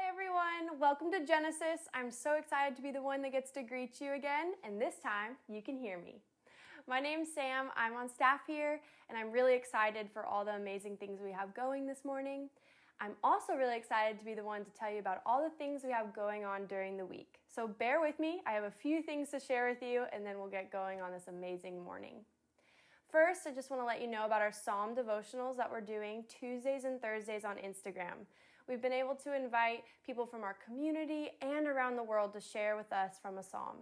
Hey everyone, welcome to Genesis. I'm so excited to be the one that gets to greet you again, and this time you can hear me. My name's Sam, I'm on staff here, and I'm really excited for all the amazing things we have going this morning. I'm also really excited to be the one to tell you about all the things we have going on during the week. So bear with me, I have a few things to share with you, and then we'll get going on this amazing morning. First, I just want to let you know about our Psalm devotionals that we're doing Tuesdays and Thursdays on Instagram. We've been able to invite people from our community and around the world to share with us from a psalm.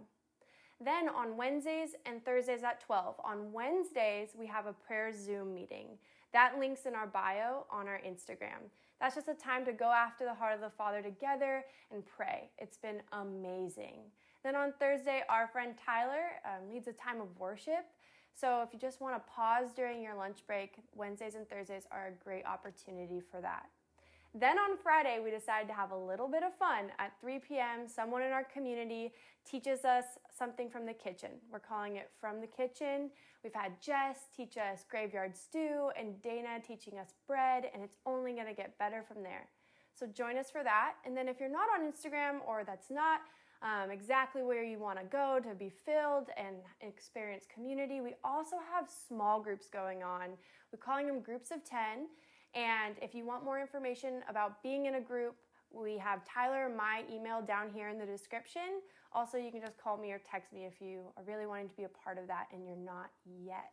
Then on Wednesdays and Thursdays at 12. On Wednesdays, we have a prayer Zoom meeting. That link's in our bio on our Instagram. That's just a time to go after the heart of the Father together and pray. It's been amazing. Then on Thursday, our friend Tyler leads a time of worship. So if you just want to pause during your lunch break, Wednesdays and Thursdays are a great opportunity for that. Then on Friday, we decided to have a little bit of fun. At 3 p.m., someone in our community teaches us something from the kitchen. We're calling it From the Kitchen. We've had Jess teach us graveyard stew and Dana teaching us bread, and it's only going to get better from there. So join us for that. And then if you're not on Instagram or that's not exactly where you want to go to be filled and experience community, we also have small groups going on. We're calling them groups of 10. And if you want more information about being in a group, we have Tyler and my email down here in the description. Also, you can just call me or text me if you are really wanting to be a part of that and you're not yet.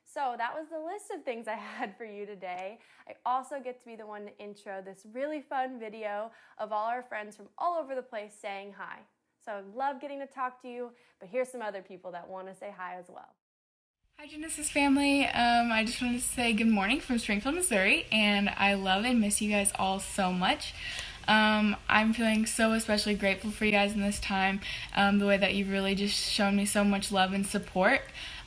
So that was the list of things I had for you today. I also get to be the one to intro this really fun video of all our friends from all over the place saying hi. So I love getting to talk to you, but here's some other people that want to say hi as well. Hi Genesis family, I just wanted to say good morning from Springfield, Missouri, and I love and miss you guys all so much. I'm feeling so especially grateful for you guys in this time, the way that you've really just shown me so much love and support.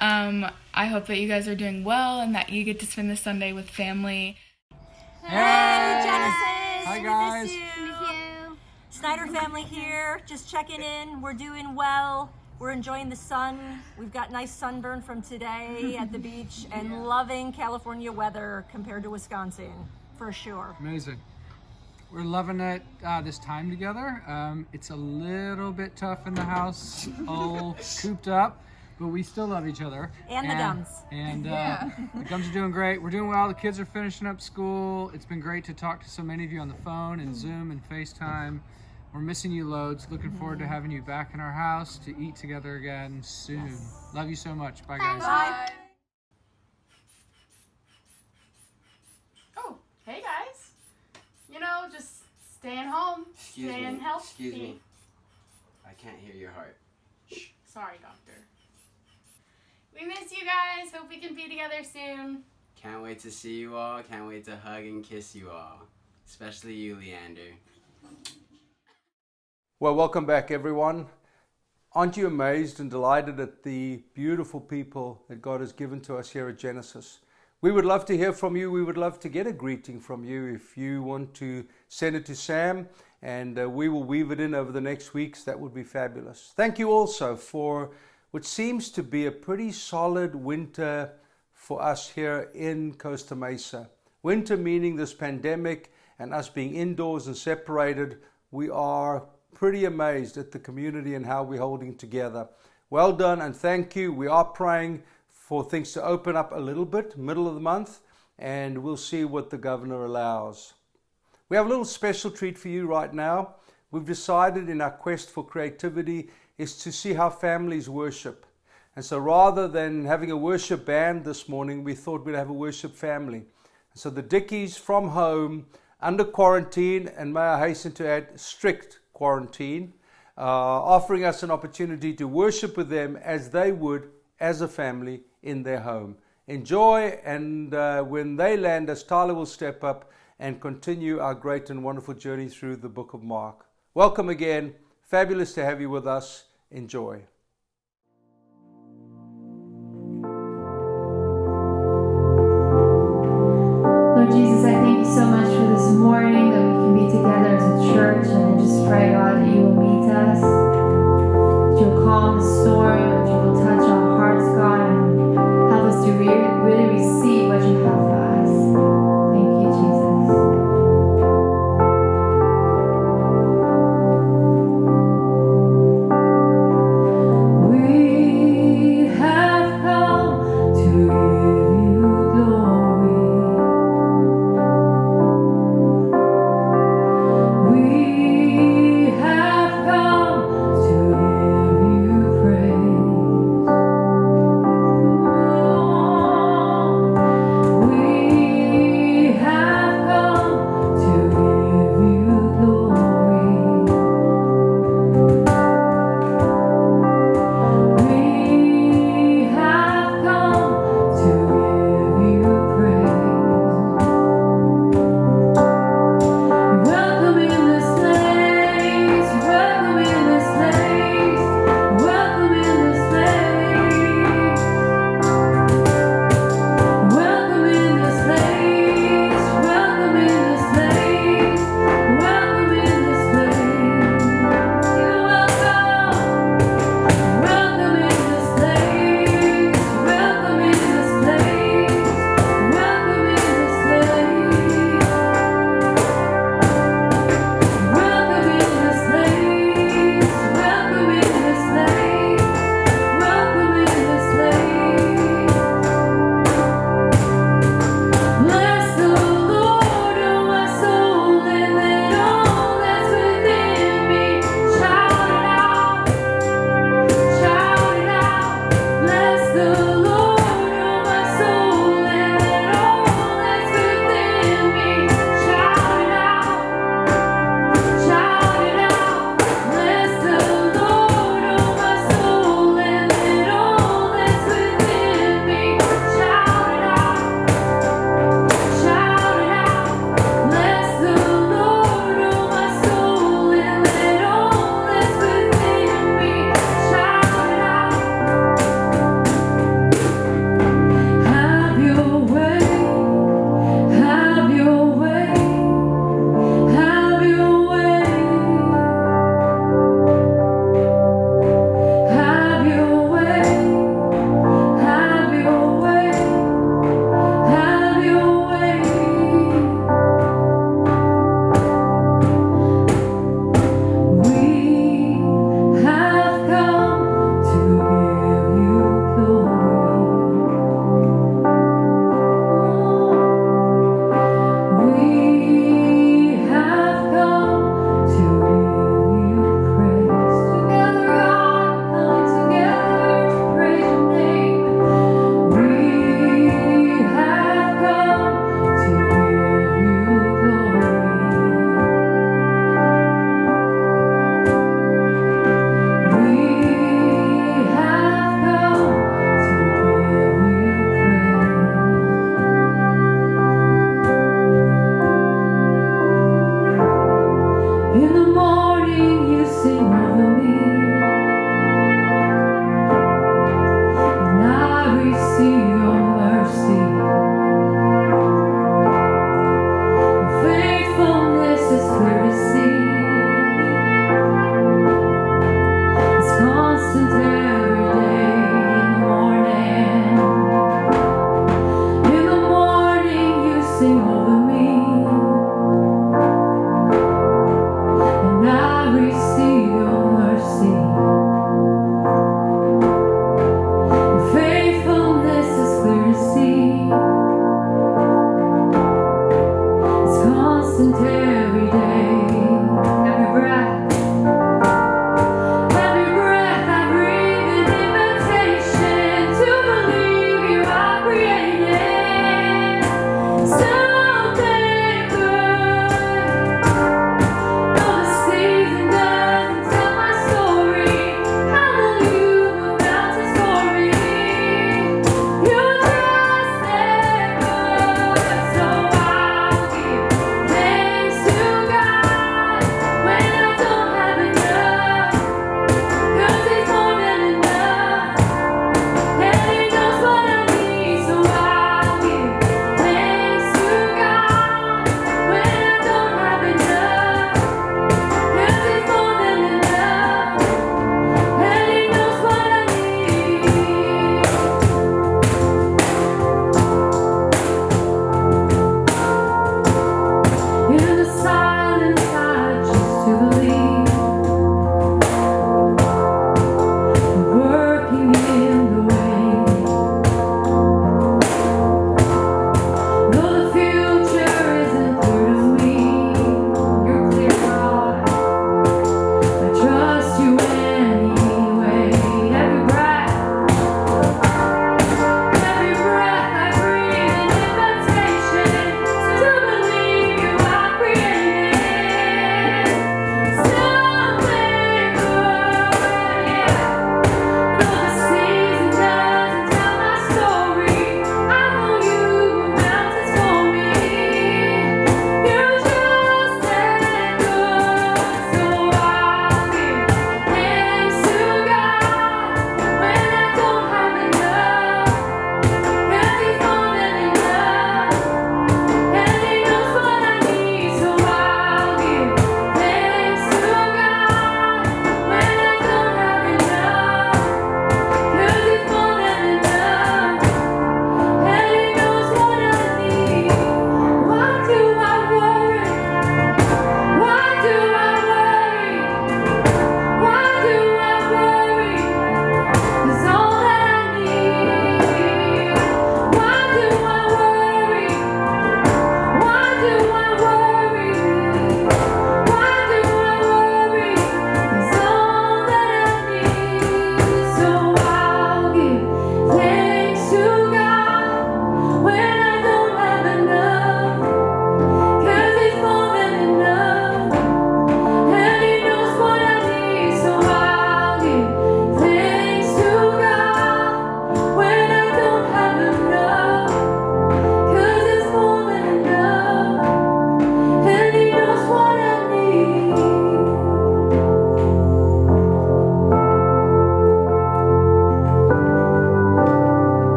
I hope that you guys are doing well and that you get to spend this Sunday with family. Hey Genesis! Hi guys! We miss you. Snyder family here, just checking in. We're doing well. We're enjoying the sun. We've got nice sunburn from today at the beach and loving California weather compared to Wisconsin, for sure. Amazing. We're loving it this time together. It's a little bit tough in the house, all cooped up, but we still love each other. And the gums. And the gums are doing great. We're doing well. The kids are finishing up school. It's been great to talk to so many of you on the phone and Zoom and FaceTime. We're missing you loads. Looking forward to having you back in our house to eat together again soon. Yes. Love you so much. Bye, guys. Bye. Oh, hey guys. You know, just staying home, staying healthy. Excuse me. I can't hear your heart. Shh. Sorry, doctor. We miss you guys. Hope we can be together soon. Can't wait to see you all. Can't wait to hug and kiss you all. Especially you, Leander. Well, welcome back, everyone. Aren't you amazed and delighted at the beautiful people that God has given to us here at Genesis? We would love to hear from you. We would love to get a greeting from you. If you want to send it to Sam, and we will weave it in over the next weeks, that would be fabulous. Thank you also for what seems to be a pretty solid winter for us here in Costa Mesa. Winter meaning this pandemic and us being indoors and separated. We are pretty amazed at the community and how we're holding together. Well done and thank you. We are praying for things to open up a little bit, middle of the month, and we'll see what the governor allows. We have a little special treat for you right now. We've decided in our quest for creativity is to see how families worship. And so rather than having a worship band this morning, we thought we'd have a worship family. So the Dickies from home, under quarantine, and may I hasten to add, strict quarantine, offering us an opportunity to worship with them as they would as a family in their home. Enjoy, and when they land us, Tyler will step up and continue our great and wonderful journey through the book of Mark. Welcome again. Fabulous to have you with us. Enjoy. Lord Jesus, I thank you so much for this morning that we can be together as a church, and I just pray, God, that you will meet us, that you will calm the storm, that you will touch our hearts, God, and help us to really receive what you have for us. Thank you, Jesus.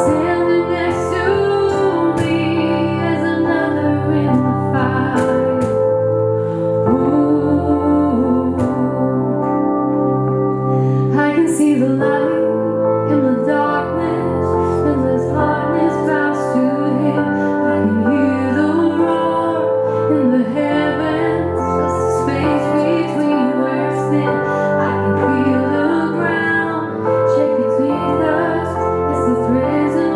Standing next to me as another in the fire. Ooh, I can see the light in the darkness, and this darkness bows to Him. I can hear the roar in the heavens, just the space between where I stand. I can feel the ground shake beneath us as the threads of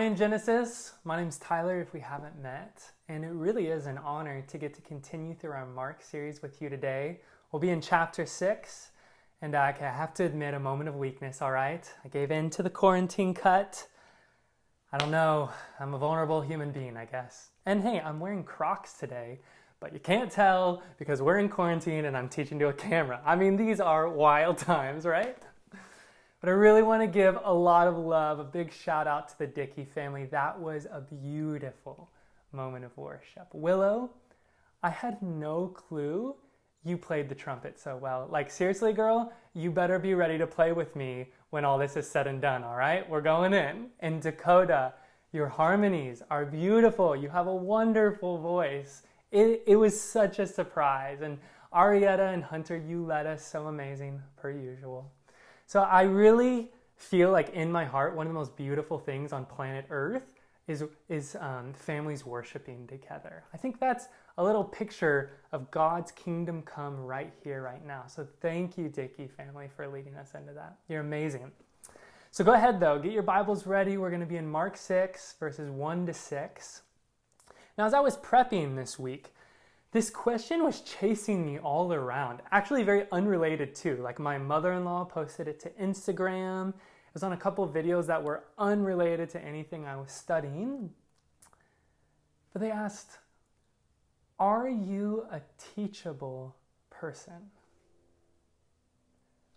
morning, Genesis. My name's Tyler, if we haven't met, and it really is an honor to get to continue through our Mark series with you today. We'll be in chapter 6, and I have to admit a moment of weakness, all right? I gave in to the quarantine cut. I don't know, I'm a vulnerable human being, I guess. And hey, I'm wearing Crocs today, but you can't tell because we're in quarantine and I'm teaching to a camera. I mean, these are wild times, right? But I really want to give a lot of love, a big shout out to the Dickey family. That was a beautiful moment of worship. Willow, I had no clue you played the trumpet so well. Like, seriously, girl, you better be ready to play with me when all this is said and done, all right? We're going in. And Dakota, your harmonies are beautiful. You have a wonderful voice. It was such a surprise. And Arietta and Hunter, you led us so amazing, per usual. So I really feel like in my heart, one of the most beautiful things on planet Earth is families worshiping together. I think that's a little picture of God's kingdom come right here, right now. So thank you, Dickey family, for leading us into that. You're amazing. So go ahead, though. Get your Bibles ready. We're going to be in Mark 6, verses 1 to 6. Now, as I was prepping this week, this question was chasing me all around. Actually, very unrelated too. Like, my mother-in-law posted it to Instagram. It was on a couple of videos that were unrelated to anything I was studying. But they asked, are you a teachable person?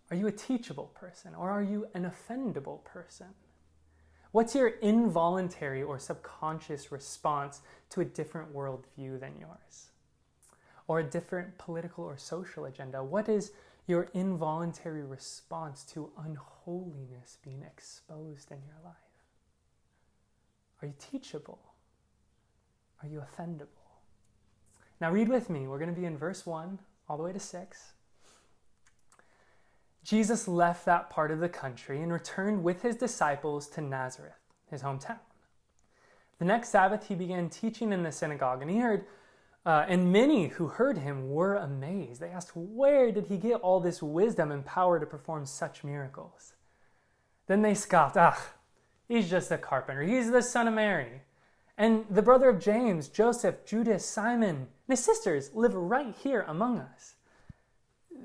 Are you a teachable person, or are you an offendable person? What's your involuntary or subconscious response to a different worldview than yours? Or a different political or social agenda? What is your involuntary response to unholiness being exposed in your life? Are you teachable? Are you offendable? Now read with me. We're going to be in verse 1 all the way to 6. Jesus left that part of the country and returned with his disciples to Nazareth, his hometown. The next Sabbath, he began teaching in the synagogue, and he heard and many who heard him were amazed. They asked, where did he get all this wisdom and power to perform such miracles? Then they scoffed, he's just a carpenter. He's the son of Mary. And the brother of James, Joseph, Judas, Simon, and his sisters live right here among us.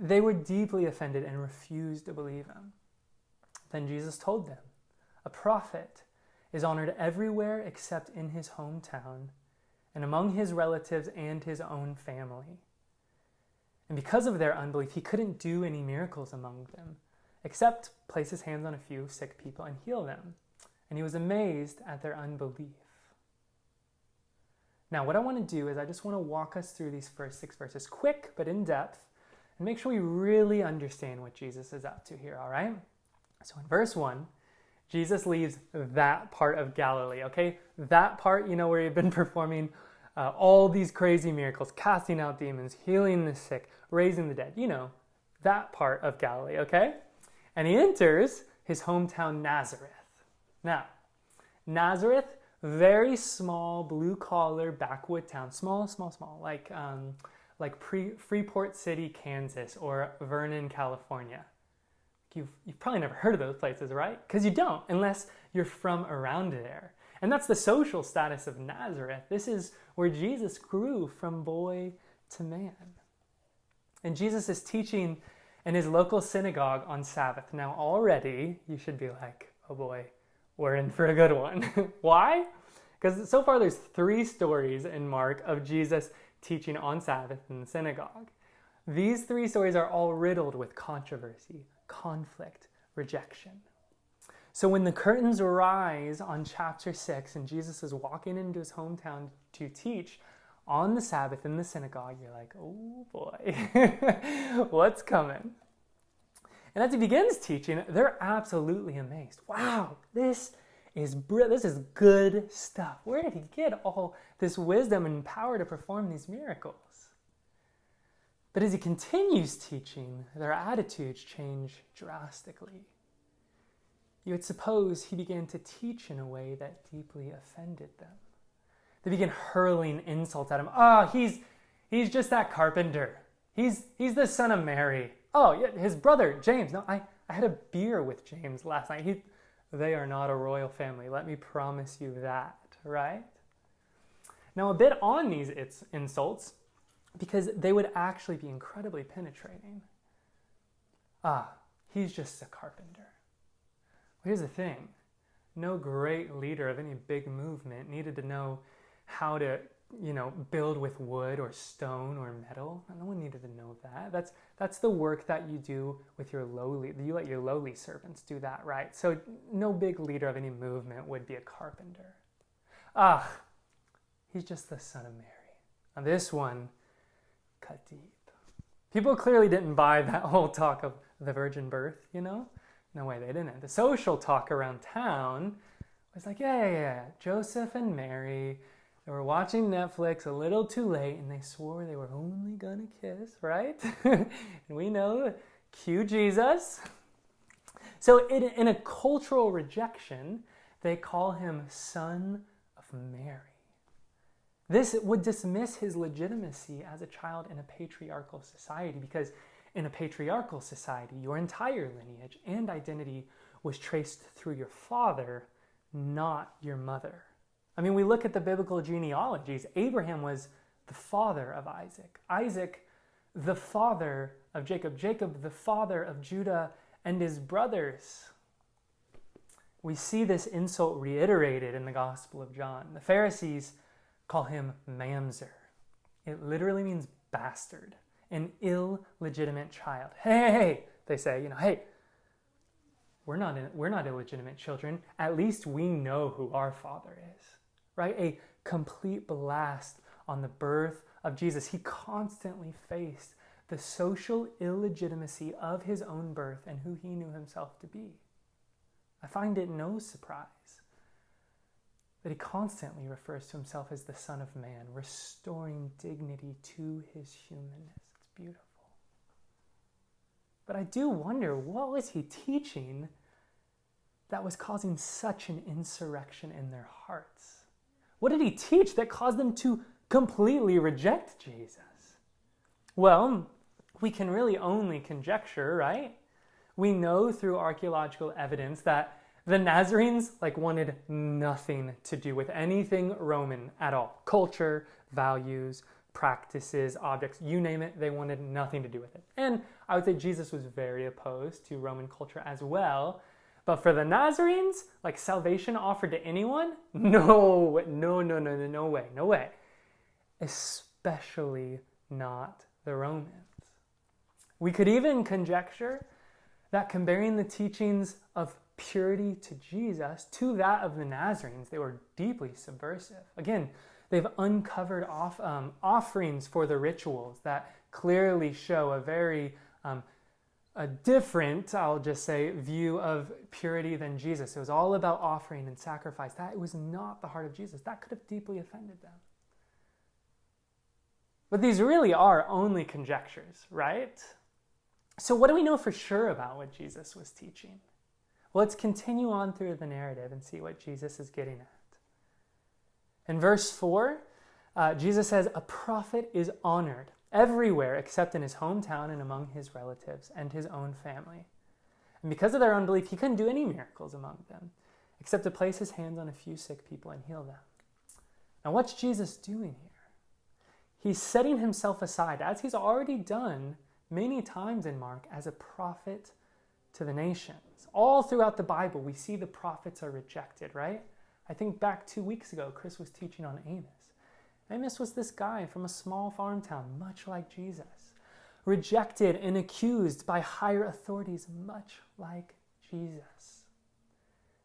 They were deeply offended and refused to believe him. Then Jesus told them, a prophet is honored everywhere except in his hometown and among his relatives and his own family. And because of their unbelief, he couldn't do any miracles among them, except place his hands on a few sick people and heal them. And he was amazed at their unbelief. Now, what I want to do is I just want to walk us through these first 6 verses, quick but in depth, and make sure we really understand what Jesus is up to here, all right? So in verse 1, Jesus leaves that part of Galilee, okay? That part, where he'd been performing all these crazy miracles, casting out demons, healing the sick, raising the dead. That part of Galilee, okay? And he enters his hometown, Nazareth. Now, Nazareth, very small, blue-collar, backwood town. Small, like Freeport City, Kansas, or Vernon, California. You've probably never heard of those places, right? Because you don't, unless you're from around there. And that's the social status of Nazareth. This is where Jesus grew from boy to man. And Jesus is teaching in his local synagogue on Sabbath. Now already, you should be like, oh boy, we're in for a good one. Why? Because so far there's 3 stories in Mark of Jesus teaching on Sabbath in the synagogue. These 3 stories are all riddled with controversy, conflict, rejection. So when the curtains rise on chapter 6 and Jesus is walking into his hometown to teach on the Sabbath in the synagogue, you're like, oh boy, what's coming? And as he begins teaching, they're absolutely amazed. Wow, this is good stuff. Where did he get all this wisdom and power to perform these miracles? But as he continues teaching, their attitudes change drastically. You would suppose he began to teach in a way that deeply offended them. They began hurling insults at him. He's just that carpenter. He's the son of Mary. Oh, yeah, his brother, James. No, I had a beer with James last night. He's They are not a royal family. Let me promise you that, right? Now, a bit on these insults, because they would actually be incredibly penetrating. He's just a carpenter. Well, here's the thing. No great leader of any big movement needed to know how to, build with wood or stone or metal. No one needed to know that. That's the work that you do with you let your lowly servants do that, right? So no big leader of any movement would be a carpenter. He's just the son of Mary. Now this one cut deep. People clearly didn't buy that whole talk of the virgin birth, No way, they didn't. The social talk around town was like, yeah. Joseph and Mary, they were watching Netflix a little too late and they swore they were only gonna kiss, right? And we know, cue Jesus. So in a cultural rejection, they call him son of Mary. This would dismiss his legitimacy as a child in a patriarchal society, because in a patriarchal society, your entire lineage and identity was traced through your father, not your mother. I mean, we look at the biblical genealogies. Abraham was the father of Isaac. Isaac, the father of Jacob. Jacob, the father of Judah and his brothers. We see this insult reiterated in the Gospel of John. The Pharisees call him Mamzer. It literally means bastard, an illegitimate child. Hey, they say, hey, we're not illegitimate children. At least we know who our father is, right? A complete blast on the birth of Jesus. He constantly faced the social illegitimacy of his own birth and who he knew himself to be. I find it no surprise that he constantly refers to himself as the Son of Man, restoring dignity to his humanness. It's beautiful. But I do wonder, what was he teaching that was causing such an insurrection in their hearts? What did he teach that caused them to completely reject Jesus? Well, we can really only conjecture, right? We know through archaeological evidence that the Nazarenes wanted nothing to do with anything Roman at all. Culture, values, practices, objects, you name it, they wanted nothing to do with it. And I would say Jesus was very opposed to Roman culture as well. But for the Nazarenes, salvation offered to anyone? No way. Especially not the Romans. We could even conjecture that comparing the teachings of purity to Jesus to that of the Nazarenes, they were deeply subversive. Again, they've uncovered offerings for the rituals that clearly show a very a different, I'll just say, view of purity than Jesus. It was all about offering and sacrifice. That was not the heart of Jesus. That could have deeply offended them. But these really are only conjectures, right? So what do we know for sure about what Jesus was teaching? Well, let's continue on through the narrative and see what Jesus is getting at. In verse 4, Jesus says, "A prophet is honored everywhere except in his hometown and among his relatives and his own family." And because of their unbelief, he couldn't do any miracles among them, except to place his hands on a few sick people and heal them. Now, what's Jesus doing here? He's setting himself aside, as he's already done many times in Mark, as a prophet to the nations. All throughout the Bible, we see the prophets are rejected, right? I think back 2 weeks ago, Chris was teaching on Amos. Amos was this guy from a small farm town, much like Jesus. Rejected and accused by higher authorities, much like Jesus.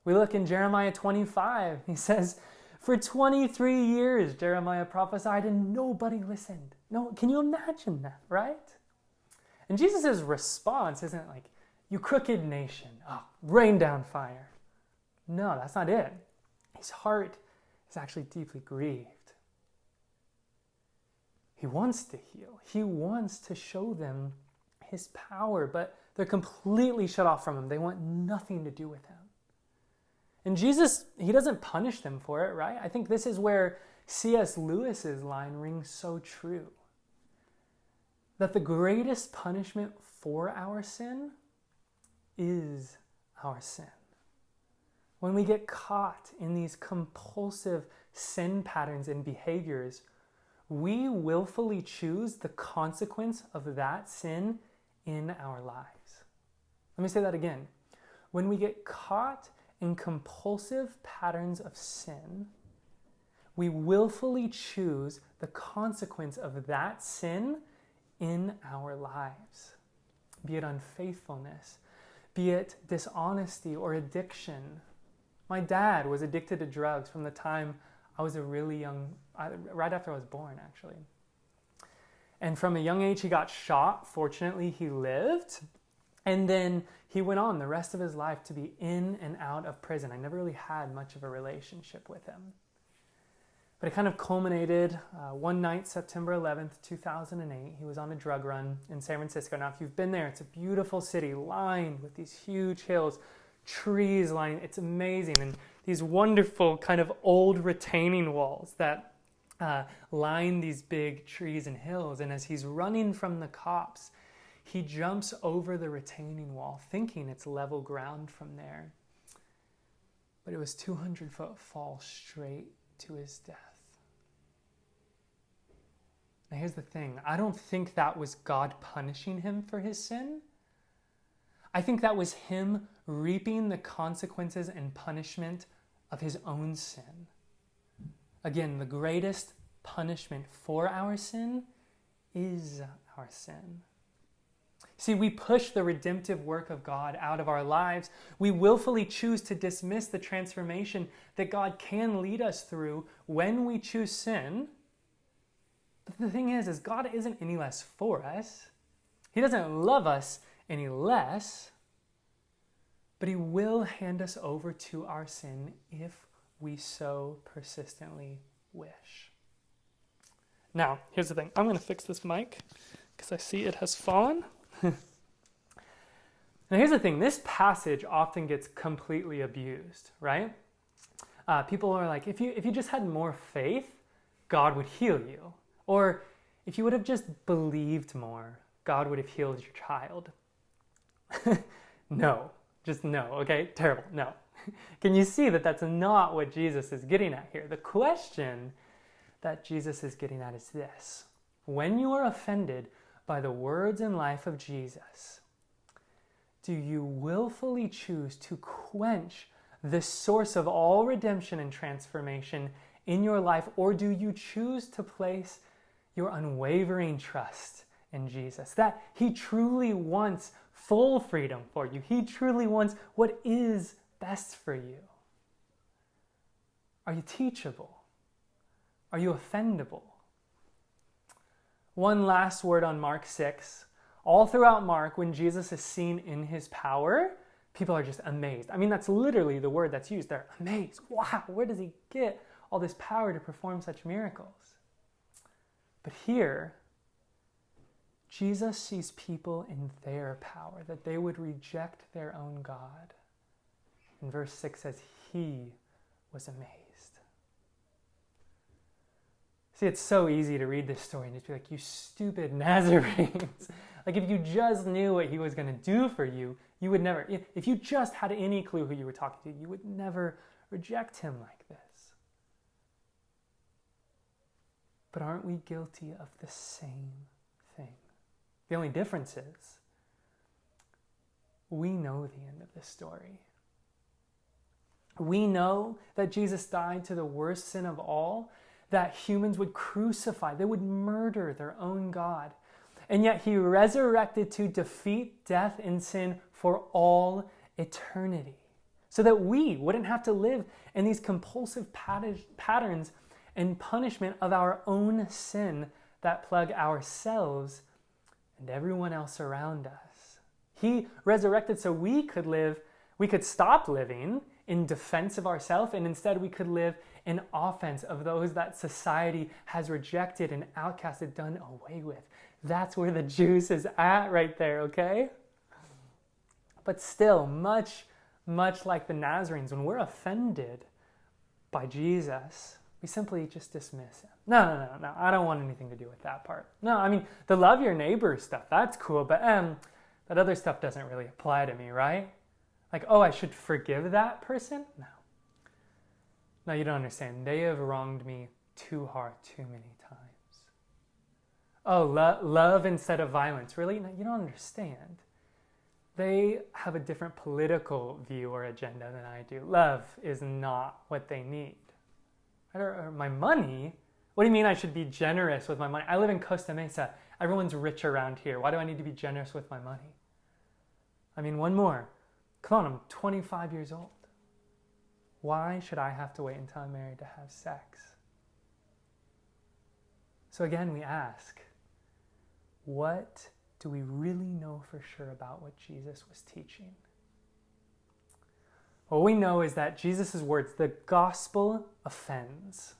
We look in Jeremiah 25. He says, "For 23 years Jeremiah prophesied and nobody listened." No, can you imagine that, right? And Jesus' response isn't like, "You crooked nation, rain down fire." No, that's not it. His heart is actually deeply grieved. He wants to heal. He wants to show them his power, but they're completely shut off from him. They want nothing to do with him. And Jesus, he doesn't punish them for it, right? I think this is where C.S. Lewis's line rings so true. That the greatest punishment for our sin is our sin. when we get caught in these compulsive sin patterns and behaviors, we willfully choose the consequence of that sin in our lives. Let me say that again. When we get caught in compulsive patterns of sin, we willfully choose the consequence of that sin in our lives. Be it unfaithfulness, be it dishonesty or addiction. My dad was addicted to drugs from the time I was a really young, right after I was born, actually. And from a young age, he got shot. Fortunately, he lived. And then he went on the rest of his life to be in and out of prison. I never really had much of a relationship with him. But it kind of culminated one night, September 11th, 2008. He was on a drug run in San Francisco. Now, if you've been there, it's a beautiful city lined with these huge hills, trees lining. It's amazing. And these wonderful kind of old retaining walls that line these big trees and hills. And as he's running from the cops, he jumps over the retaining wall, thinking it's level ground from there. But it was 200-foot fall straight to his death. Now here's the thing. I don't think that was God punishing him for his sin. I think that was him reaping the consequences and punishment of his own sin. Again, the greatest punishment for our sin is our sin. See, we push the redemptive work of God out of our lives. We willfully choose to dismiss the transformation that God can lead us through when we choose sin. But the thing is God isn't any less for us. He doesn't love us any less. But he will hand us over to our sin if we so persistently wish. Now, here's the thing. I'm going to fix this mic because I see it has fallen. Now here's the thing, this passage often gets completely abused, right? People are like, if you just had more faith, God would heal you. Or if you would have just believed more, God would have healed your child. No, just no, okay? Terrible, no. Can you see that that's not what Jesus is getting at here? The question that Jesus is getting at is this. When you are offended by the words and life of Jesus, do you willfully choose to quench the source of all redemption and transformation in your life, or do you choose to place your unwavering trust in Jesus, that he truly wants full freedom for you? He truly wants what is best for you. Are you teachable? Are you offendable? One last word on Mark 6. All throughout Mark, when Jesus is seen in his power, people are just amazed. I mean, that's literally the word that's used. They're amazed. Wow, where does he get all this power to perform such miracles? But here, Jesus sees people in their power, that they would reject their own God. And verse 6 says, he was amazed. See, it's so easy to read this story and just be like, you stupid Nazarenes. Like, if you just knew what he was going to do for you, you would never, if you just had any clue who you were talking to, you would never reject him like this. But aren't we guilty of the same thing? The only difference is we know the end of this story. We know that Jesus died to the worst sin of all, that humans would crucify, they would murder their own God. And yet he resurrected to defeat death and sin for all eternity, so that we wouldn't have to live in these compulsive patterns and punishment of our own sin that plague ourselves and everyone else around us. He resurrected so we could stop living in defense of ourselves, and instead we could live in offense of those that society has rejected and outcasted, done away with. That's where the juice is at right there, okay? But still, much like the Nazarenes, when we're offended by Jesus, we simply just dismiss him. No, I don't want anything to do with that part. No, I mean, the love your neighbor stuff, that's cool, but that other stuff doesn't really apply to me, right? Like, oh, I should forgive that person? No. No, you don't understand. They have wronged me too hard, too many times. Oh, love instead of violence. Really? No, you don't understand. They have a different political view or agenda than I do. Love is not what they need. Or my money? What do you mean I should be generous with my money? I live in Costa Mesa. Everyone's rich around here. Why do I need to be generous with my money? I mean, one more. Come on, I'm 25 years old. Why should I have to wait until I'm married to have sex? So again, we ask, what do we really know for sure about what Jesus was teaching? What we know is that Jesus' words, the gospel offends.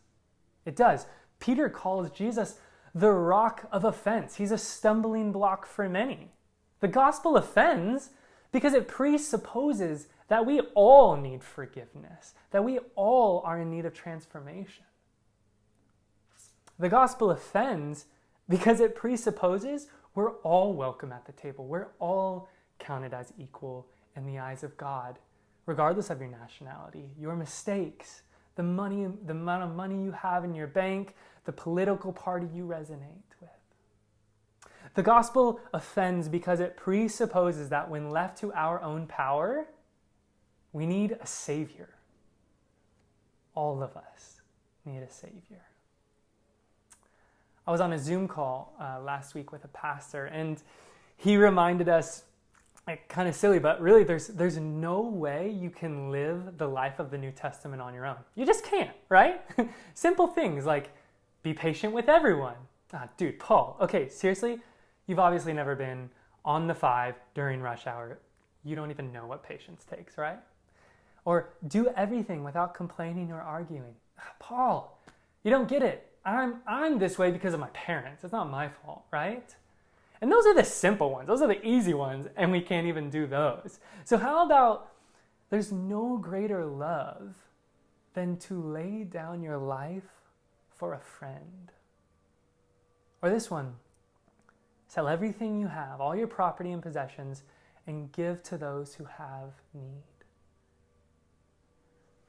It does. Peter calls Jesus the rock of offense. He's a stumbling block for many. The gospel offends because it presupposes that we all need forgiveness, that we all are in need of transformation. The gospel offends because it presupposes we're all welcome at the table. We're all counted as equal in the eyes of God, regardless of your nationality, your mistakes, the amount of money you have in your bank, the political party you resonate with. The gospel offends because it presupposes that when left to our own power, we need a savior. All of us need a savior. I was on a Zoom call last week with a pastor, and he reminded us, kind of silly, but really there's no way you can live the life of the New Testament on your own. You just can't, right? Simple things like be patient with everyone. Dude, Paul, okay, seriously? You've obviously never been on the 5 during rush hour. You don't even know what patience takes, right? Or do everything without complaining or arguing. Paul, you don't get it. I'm this way because of my parents. It's not my fault, right? And those are the simple ones. Those are the easy ones, and we can't even do those. So how about there's no greater love than to lay down your life for a friend? Or this one, sell everything you have, all your property and possessions, and give to those who have need.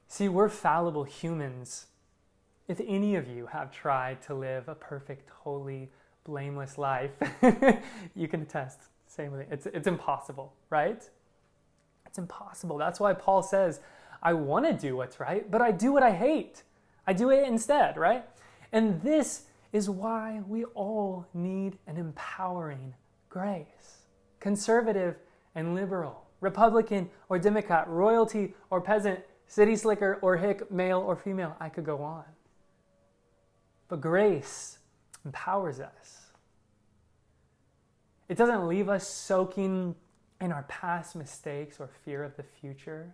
See, we're fallible humans. If any of you have tried to live a perfect, holy, blameless life, you can attest. Same thing. It's impossible, right? It's impossible. That's why Paul says, I want to do what's right, but I do what I hate. I do it instead, right? And this is why we all need an empowering grace. Conservative and liberal, Republican or Democrat, royalty or peasant, city slicker or hick, male or female. I could go on. But grace empowers us. It doesn't leave us soaking in our past mistakes or fear of the future.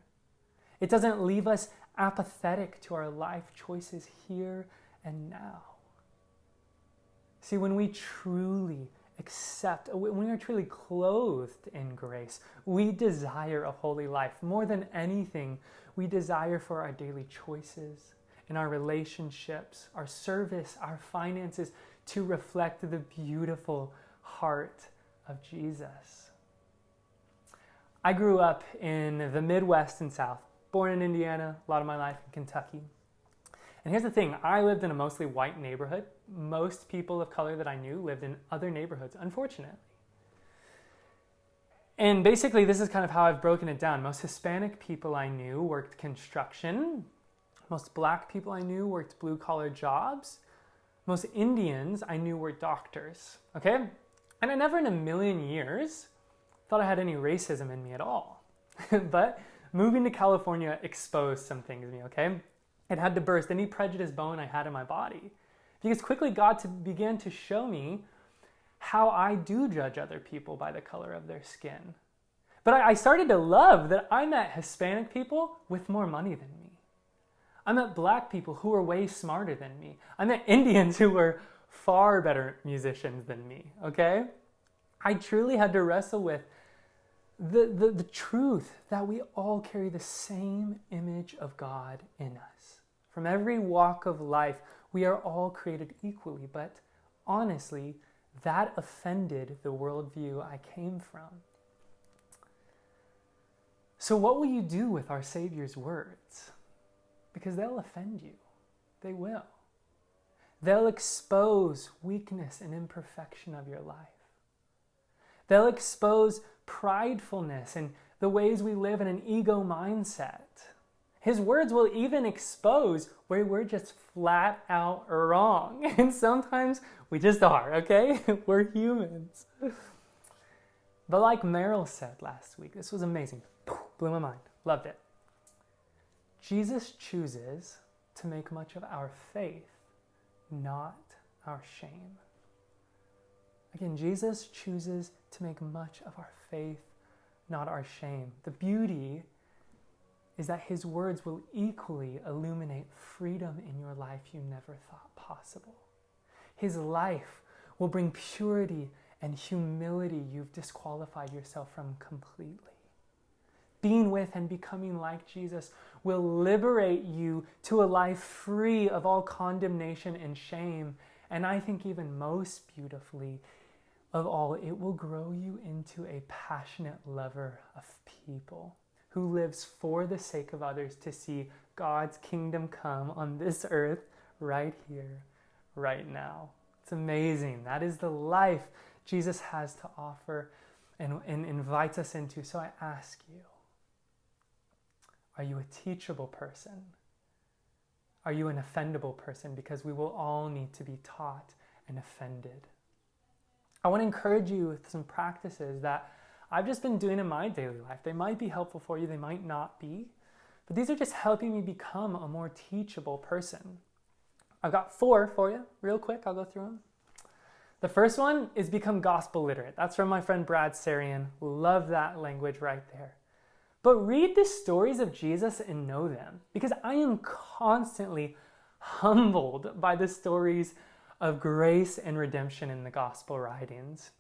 It doesn't leave us apathetic to our life choices here and now. See, when we truly accept, when we are truly clothed in grace, we desire a holy life. More than anything, we desire for our daily choices, in our relationships, our service, our finances, to reflect the beautiful heart of Jesus. I grew up in the Midwest and South, born in Indiana, a lot of my life in Kentucky. And here's the thing, I lived in a mostly white neighborhood. Most people of color that I knew lived in other neighborhoods, unfortunately. And basically, this is kind of how I've broken it down. Most Hispanic people I knew worked construction. Most black people I knew worked blue-collar jobs. Most Indians I knew were doctors, okay? And I never in a million years thought I had any racism in me at all. But moving to California exposed some things in me, okay? It had to burst any prejudice bone I had in my body. Because quickly God began to show me how I do judge other people by the color of their skin. But I started to love that I met Hispanic people with more money than me. I met black people who were way smarter than me. I met Indians who were far better musicians than me, okay? I truly had to wrestle with the truth that we all carry the same image of God in us. From every walk of life, we are all created equally, but honestly, that offended the worldview I came from. So what will you do with our Savior's words? Because they'll offend you. They will. They'll expose weakness and imperfection of your life. They'll expose pridefulness and the ways we live in an ego mindset. His words will even expose where we're just flat out wrong. And sometimes we just are, okay? We're humans. But like Meryl said last week, this was amazing. Blew my mind. Loved it. Jesus chooses to make much of our faith, not our shame. Again, Jesus chooses to make much of our faith, not our shame. The beauty is that his words will equally illuminate freedom in your life you never thought possible. His life will bring purity and humility you've disqualified yourself from completely. Being with and becoming like Jesus will liberate you to a life free of all condemnation and shame. And I think even most beautifully of all, it will grow you into a passionate lover of people who lives for the sake of others to see God's kingdom come on this earth right here, right now. It's amazing. That is the life Jesus has to offer and invites us into. So I ask you, are you a teachable person? Are you an offendable person? Because we will all need to be taught and offended. I want to encourage you with some practices that I've just been doing in my daily life. They might be helpful for you, they might not be, but these are just helping me become a more teachable person. I've got 4 for you, real quick. I'll go through them. The first one is become gospel literate. That's from my friend Brad Sarian. Love that language right there. But read the stories of Jesus and know them, because I am constantly humbled by the stories of grace and redemption in the gospel writings.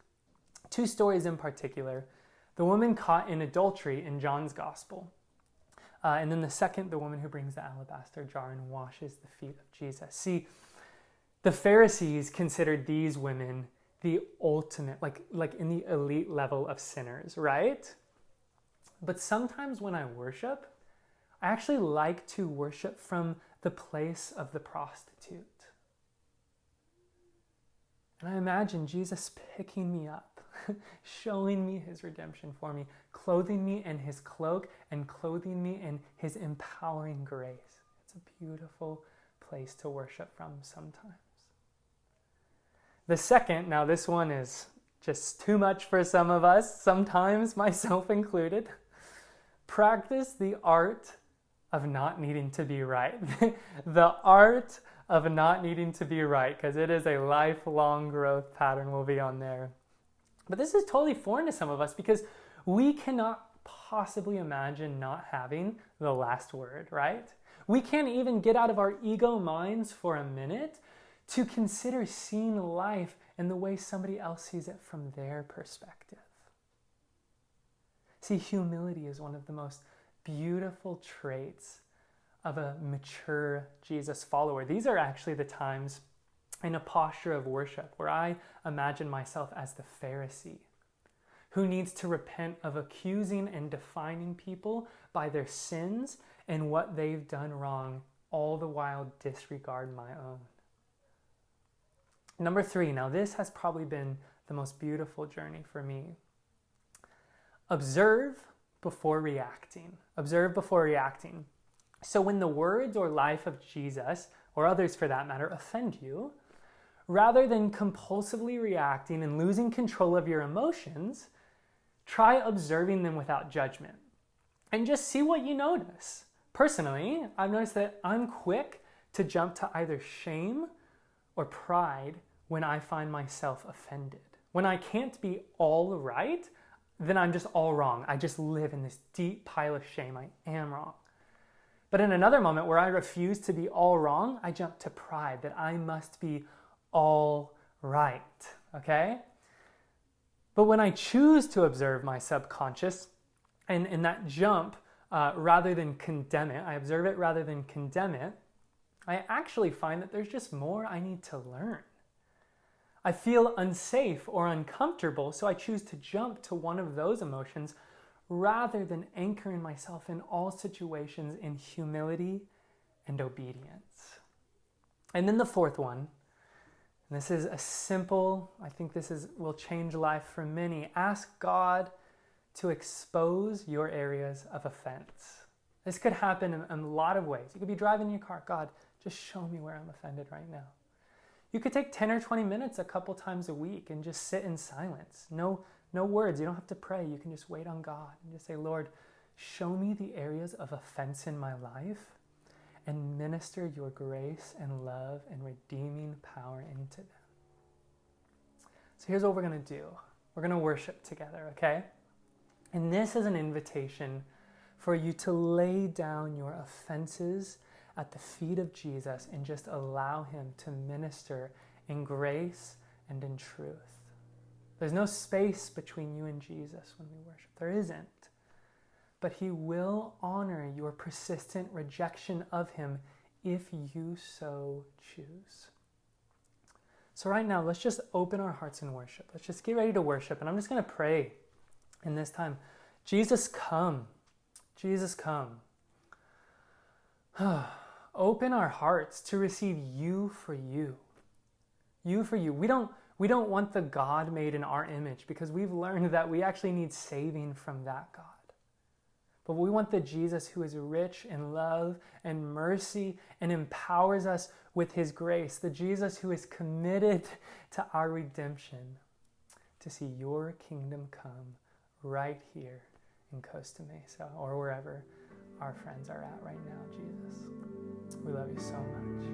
2 stories in particular. The woman caught in adultery in John's gospel. And then the second, the woman who brings the alabaster jar and washes the feet of Jesus. See, the Pharisees considered these women the ultimate, like in the elite level of sinners, right? But sometimes when I worship, I actually like to worship from the place of the prostitute. And I imagine Jesus picking me up, showing me his redemption for me, clothing me in his cloak and clothing me in his empowering grace. It's a beautiful place to worship from sometimes. The second, now this one is just too much for some of us, sometimes myself included. Practice the art of not needing to be right. The art of not needing to be right, because it is a lifelong growth pattern will be on there. But this is totally foreign to some of us because we cannot possibly imagine not having the last word, right? We can't even get out of our ego minds for a minute to consider seeing life in the way somebody else sees it from their perspective. See, humility is one of the most beautiful traits of a mature Jesus follower. These are actually the times in a posture of worship where I imagine myself as the Pharisee who needs to repent of accusing and defining people by their sins and what they've done wrong, all the while disregard my own. Number 3, now this has probably been the most beautiful journey for me. Observe before reacting. Observe before reacting. So when the words or life of Jesus, or others for that matter, offend you, rather than compulsively reacting and losing control of your emotions, try observing them without judgment and just see what you notice. Personally, I've noticed that I'm quick to jump to either shame or pride when I find myself offended. When I can't be all right, then I'm just all wrong. I just live in this deep pile of shame. I am wrong. But in another moment where I refuse to be all wrong, I jump to pride that I must be all right, okay? But when I choose to observe my subconscious, and in that jump, rather than condemn it, I observe it rather than condemn it, I actually find that there's just more I need to learn. I feel unsafe or uncomfortable, so I choose to jump to one of those emotions rather than anchoring myself in all situations in humility and obedience. And then the fourth one, and this is a simple, I think will change life for many. Ask God to expose your areas of offense. This could happen in a lot of ways. You could be driving your car. God, just show me where I'm offended right now. You could take 10 or 20 minutes a couple times a week and just sit in silence. No words. You don't have to pray. You can just wait on God and just say, Lord, show me the areas of offense in my life and minister your grace and love and redeeming power into them. So here's what we're going to do. We're going to worship together, okay? And this is an invitation for you to lay down your offenses at the feet of Jesus and just allow him to minister in grace and in truth. There's no space between you and Jesus when we worship. There isn't. But he will honor your persistent rejection of him if you so choose. So right now, let's just open our hearts in worship. Let's just get ready to worship. And I'm just going to pray in this time. Jesus, come. Jesus, come. Open our hearts to receive you for you. You for you. We don't want the God made in our image because we've learned that we actually need saving from that God. But we want the Jesus who is rich in love and mercy and empowers us with his grace. The Jesus who is committed to our redemption, to see your kingdom come right here in Costa Mesa or wherever our friends are at right now, Jesus. We love you so much.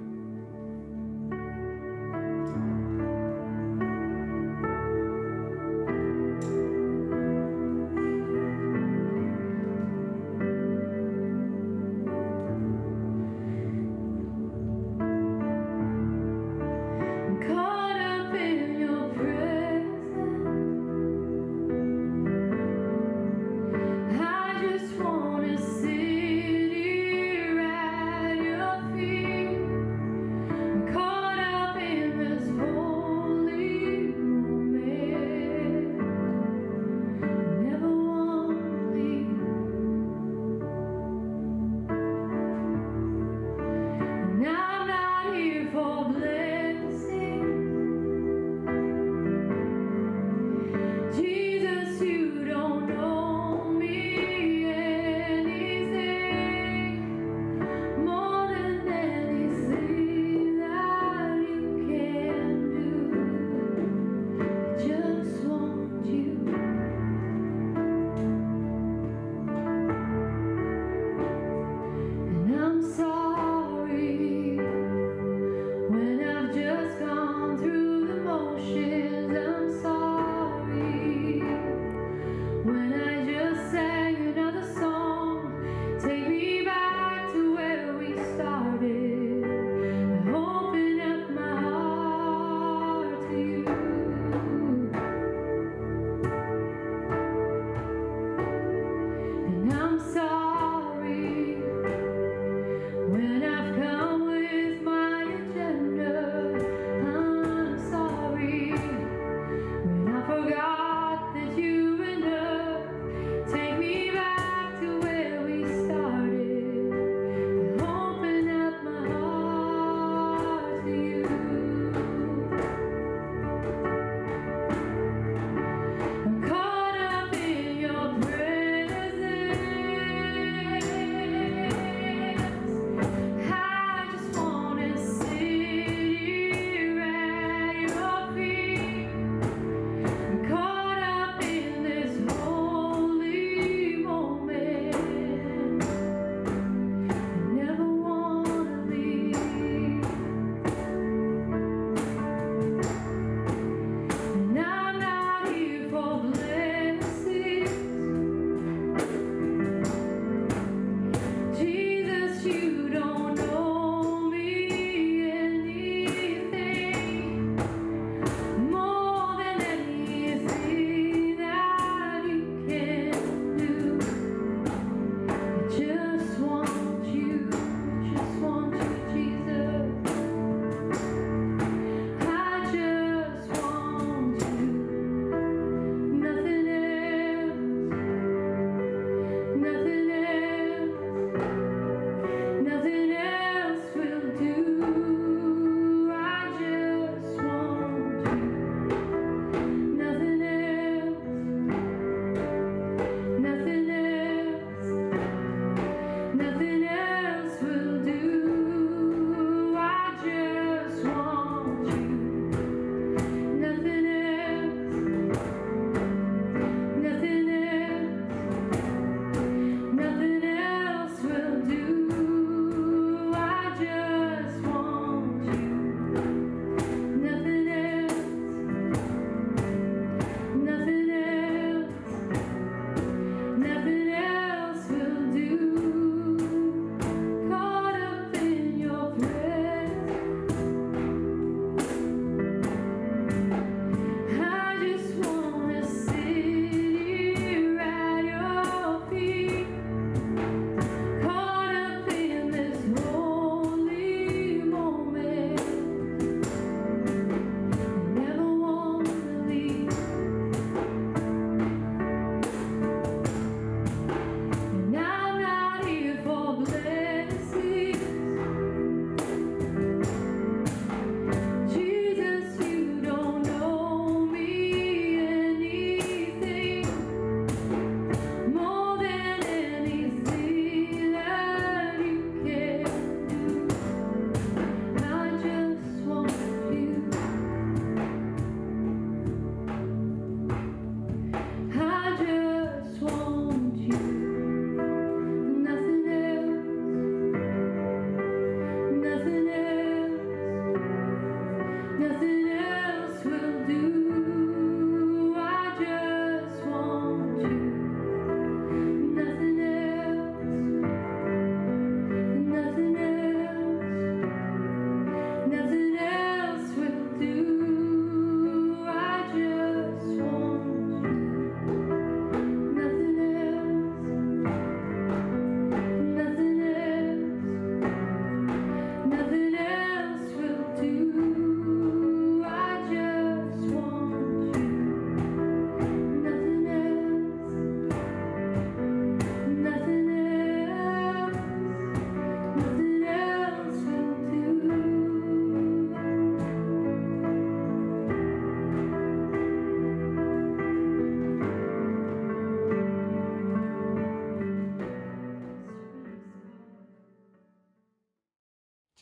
Wanna sit here at your feet.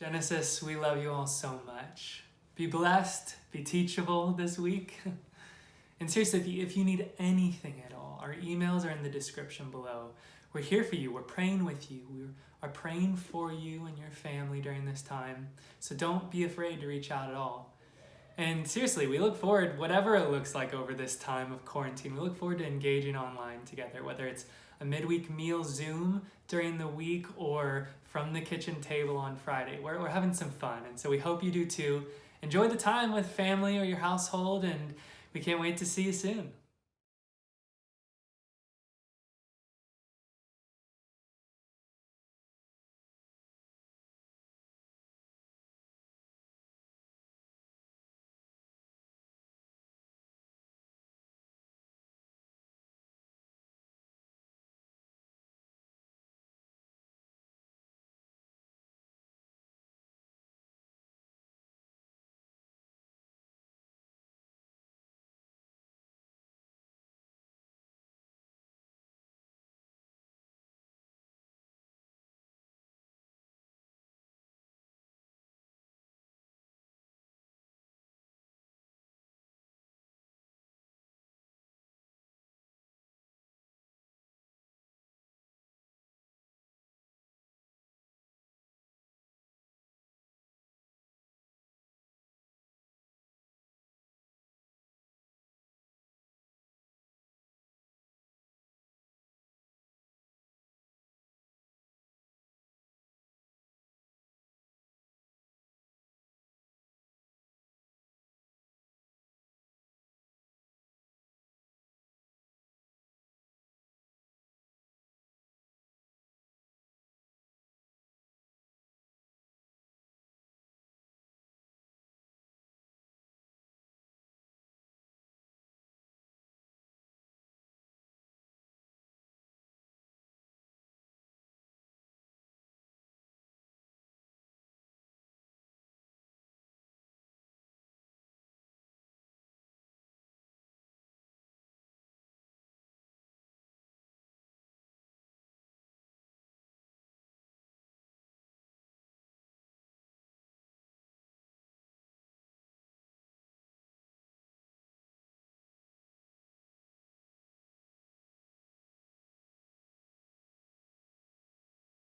Genesis, we love you all so much. Be blessed, be teachable this week. And seriously, if you need anything at all, our emails are in the description below. We're here for you. We're praying with you. We are praying for you and your family during this time. So don't be afraid to reach out at all. And seriously, we look forward, whatever it looks like over this time of quarantine, we look forward to engaging online together, whether it's a midweek meal Zoom during the week or from the kitchen table on Friday. We're having some fun, and so we hope you do too. Enjoy the time with family or your household, and we can't wait to see you soon.